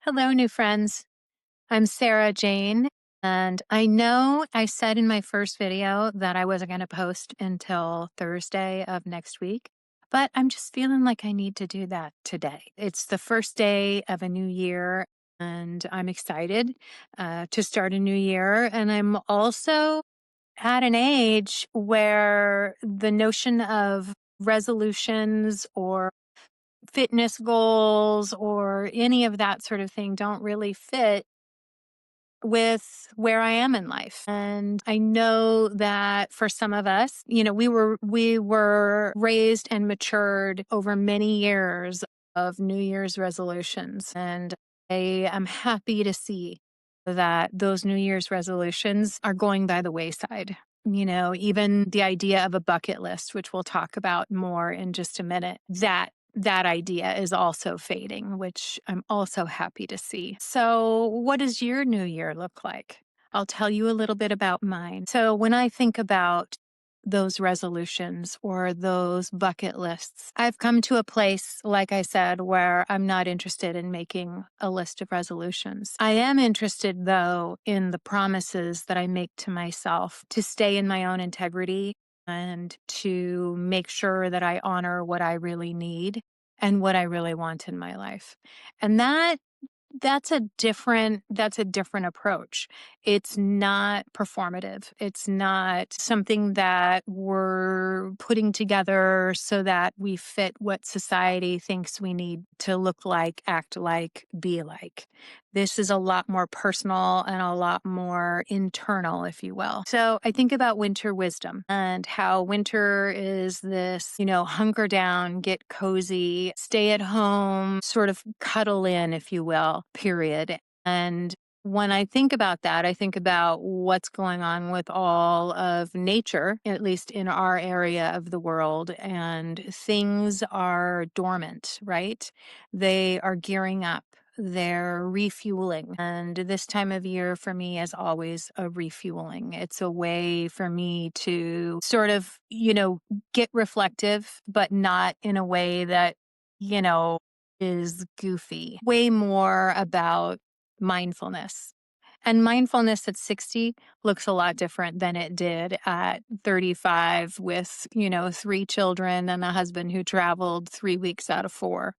Hello, new friends. I'm Sara Jane, and I know I said in my first video that I wasn't going to post until Thursday of next week, but I'm just feeling like I need to do that today. It's the first day of a new year, and I'm excited to start a new year. And I'm also at an age where the notion of resolutions or fitness goals or any of that sort of thing don't really fit with where I am in life. And I know that for some of us, we were raised and matured over many years of New Year's resolutions. And I am happy to see that those New Year's resolutions are going by the wayside. Even the idea of a bucket list, which we'll talk about more in just a minute, that idea is also fading, which I'm also happy to see. So, what does your new year look like? I'll tell you a little bit about mine. So, when I think about those resolutions or those bucket lists, I've come to a place, like I said, where I'm not interested in making a list of resolutions. I am interested, though, in the promises that I make to myself to stay in my own integrity and to make sure that I honor what I really need and what I really want in my life. And that's a different approach. It's not performative. It's not something that we're putting together so that we fit what society thinks we need to look like, act like, be like. This is a lot more personal and a lot more internal, if you will. So I think about winter wisdom and how winter is this, hunker down, get cozy, stay at home, sort of cuddle in, if you will, period. And when I think about that, I think about what's going on with all of nature, at least in our area of the world, and things are dormant, right? They are gearing up. They're refueling. And this time of year for me is always a refueling. It's a way for me to sort of, get reflective, but not in a way that, you know, is goofy. Way more about mindfulness. And mindfulness at 60 looks a lot different than it did at 35 with, three children and a husband who traveled 3 weeks out of four.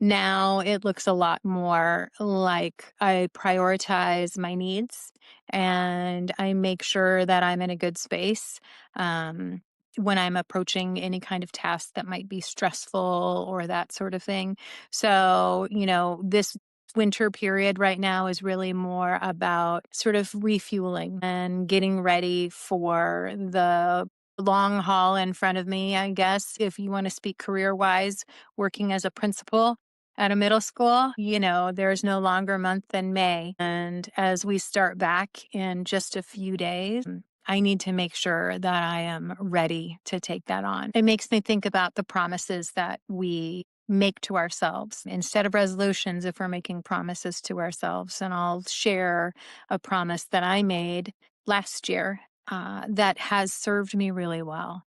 Now it looks a lot more like I prioritize my needs and I make sure that I'm in a good space when I'm approaching any kind of task that might be stressful or that sort of thing. So, this winter period right now is really more about sort of refueling and getting ready for the long haul in front of me, I guess, if you want to speak career wise, working as a principal at a middle school, there's no longer month than May. And as we start back in just a few days, I need to make sure that I am ready to take that on. It makes me think about the promises that we make to ourselves instead of resolutions if we're making promises to ourselves. And I'll share a promise that I made last year that has served me really well.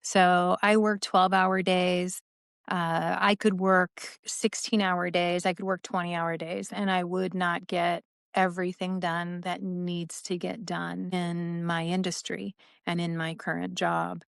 So I work 12-hour days. I could work 16-hour days. I could work 20-hour days, and I would not get everything done that needs to get done in my industry and in my current job.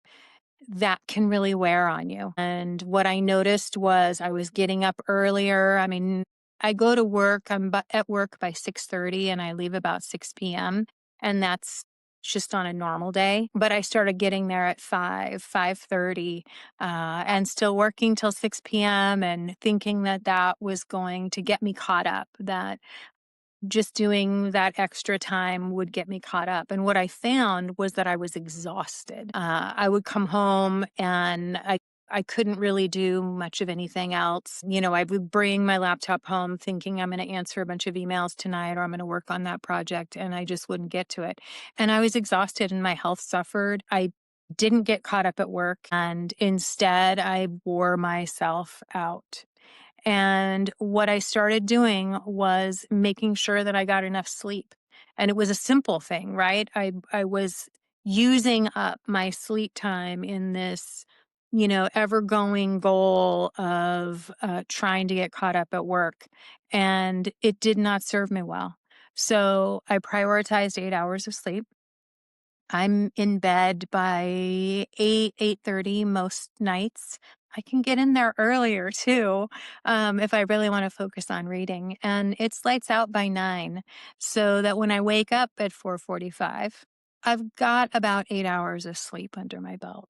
That can really wear on you. And what I noticed was I was getting up earlier. I mean, I go to work, at work by 6:30 and I leave about 6 p.m. And that's just on a normal day. But I started getting there at 5:30, and still working till 6 p.m. and thinking that that was going to get me caught up, that just doing that extra time would get me caught up. And what I found was that I was exhausted. I would come home and I couldn't really do much of anything else. I would bring my laptop home thinking I'm going to answer a bunch of emails tonight or I'm going to work on that project, and I just wouldn't get to it. And I was exhausted and my health suffered. I didn't get caught up at work, and instead I wore myself out. And what I started doing was making sure that I got enough sleep. And it was a simple thing, right? I was using up my sleep time in this ever going goal of trying to get caught up at work. And it did not serve me well. So I prioritized 8 hours of sleep. I'm in bed by 8:30 most nights. I can get in there earlier too, if I really want to focus on reading. And it's lights out by 9, so that when I wake up at 4:45, I've got about 8 hours of sleep under my belt.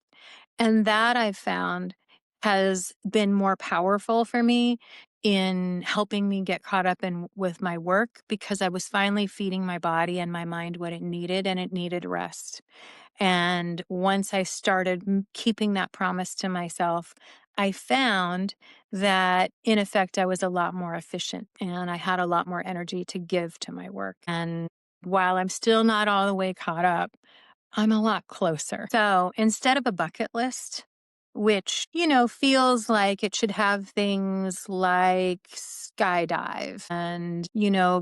And that I've found has been more powerful for me in helping me get caught up in with my work, because I was finally feeding my body and my mind what it needed, and it needed rest. And once I started keeping that promise to myself, I found that in effect, I was a lot more efficient and I had a lot more energy to give to my work. And while I'm still not all the way caught up, I'm a lot closer. So instead of a bucket list, which, feels like it should have things like skydive and,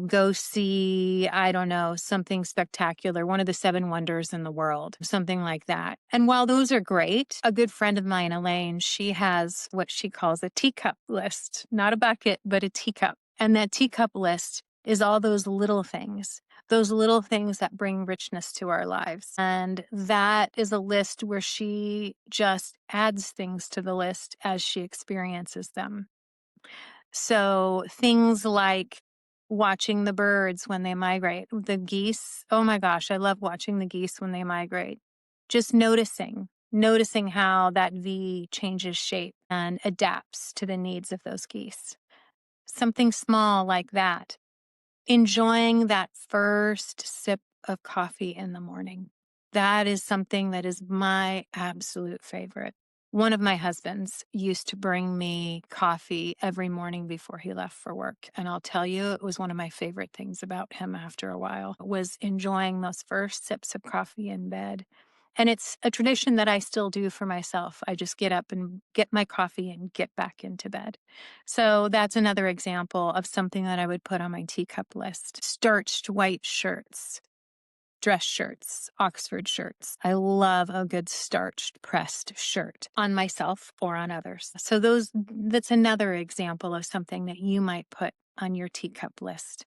go see, I don't know, something spectacular, one of the seven wonders in the world, something like that. And while those are great, a good friend of mine, Elaine, she has what she calls a teacup list, not a bucket, but a teacup. And that teacup list is all those little things that bring richness to our lives. And that is a list where she just adds things to the list as she experiences them. So things like watching the birds when they migrate, the geese. Oh my gosh, I love watching the geese when they migrate. Just noticing how that V changes shape and adapts to the needs of those geese. Something small like that. Enjoying that first sip of coffee in the morning. That is something that is my absolute favorite. One of my husbands used to bring me coffee every morning before he left for work. And I'll tell you, it was one of my favorite things about him after a while, was enjoying those first sips of coffee in bed. And it's a tradition that I still do for myself. I just get up and get my coffee and get back into bed. So that's another example of something that I would put on my teacup list. Starched white shirts, dress shirts, Oxford shirts. I love a good starched pressed shirt on myself or on others. So that's another example of something that you might put on your teacup list.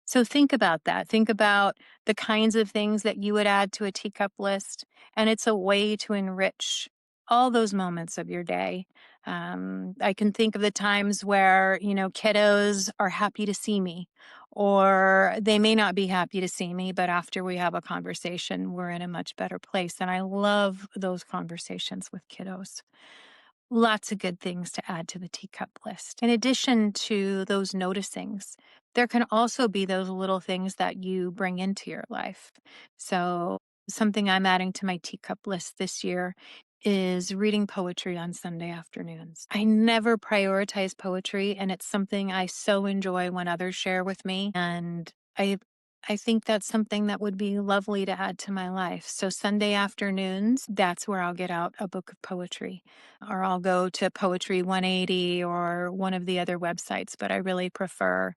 So think about that. Think about the kinds of things that you would add to a teacup list. And it's a way to enrich all those moments of your day. I can think of the times where, kiddos are happy to see me, or they may not be happy to see me, but after we have a conversation, we're in a much better place. And I love those conversations with kiddos. Lots of good things to add to the teacup list. In addition to those noticings, there can also be those little things that you bring into your life. So, something I'm adding to my teacup list this year is reading poetry on Sunday afternoons. I never prioritize poetry, and it's something I so enjoy when others share with me. And I think that's something that would be lovely to add to my life. So Sunday afternoons, that's where I'll get out a book of poetry, or I'll go to Poetry 180 or one of the other websites, but I really prefer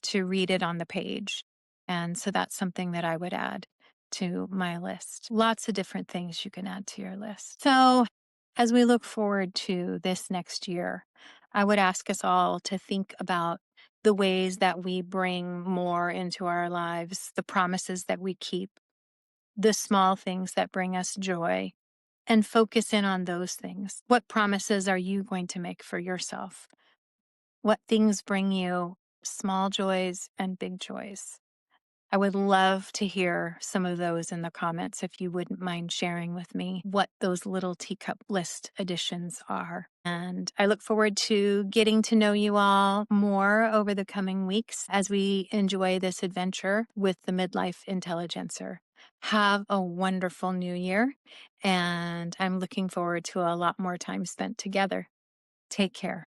to read it on the page. And so that's something that I would add to my list. Lots of different things you can add to your list. So as we look forward to this next year, I would ask us all to think about the ways that we bring more into our lives, the promises that we keep, the small things that bring us joy, and focus in on those things. What promises are you going to make for yourself? What things bring you small joys and big joys? I would love to hear some of those in the comments if you wouldn't mind sharing with me what those little teacup list additions are. And I look forward to getting to know you all more over the coming weeks as we enjoy this adventure with the Midlife Intelligencer. Have a wonderful new year, and I'm looking forward to a lot more time spent together. Take care.